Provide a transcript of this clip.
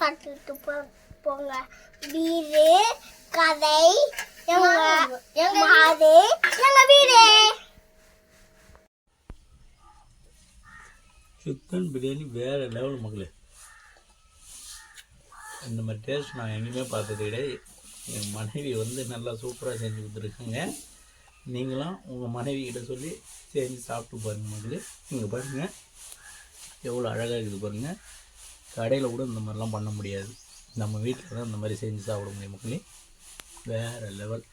பார்த்துட்டு போங்க. வீடு கதை மாது எங்க வீடு. சிக்கன் பிரியாணி வேறு லெவல் மக்களே. இந்த மாதிரி டேஸ்ட் நான் எங்கேயுமே பார்த்தது கிடையாது. என் மனைவி நல்லா சூப்பராக செஞ்சு கொடுத்துருக்காங்க. நீங்களும் உங்கள் மனைவிக்கிட்ட சொல்லி செஞ்சு சாப்பிட்டு பாருங்கள் மக்களே. நீங்கள் பாருங்கள் எவ்வளோ அழகாக இருக்குது பாருங்கள். கடையில் கூட இந்த மாதிரிலாம் பண்ண முடியாது. நம்ம வீட்டில் தான் இந்த மாதிரி செஞ்சு சாப்பிட முடியும் மக்களே. வேறு லெவல்.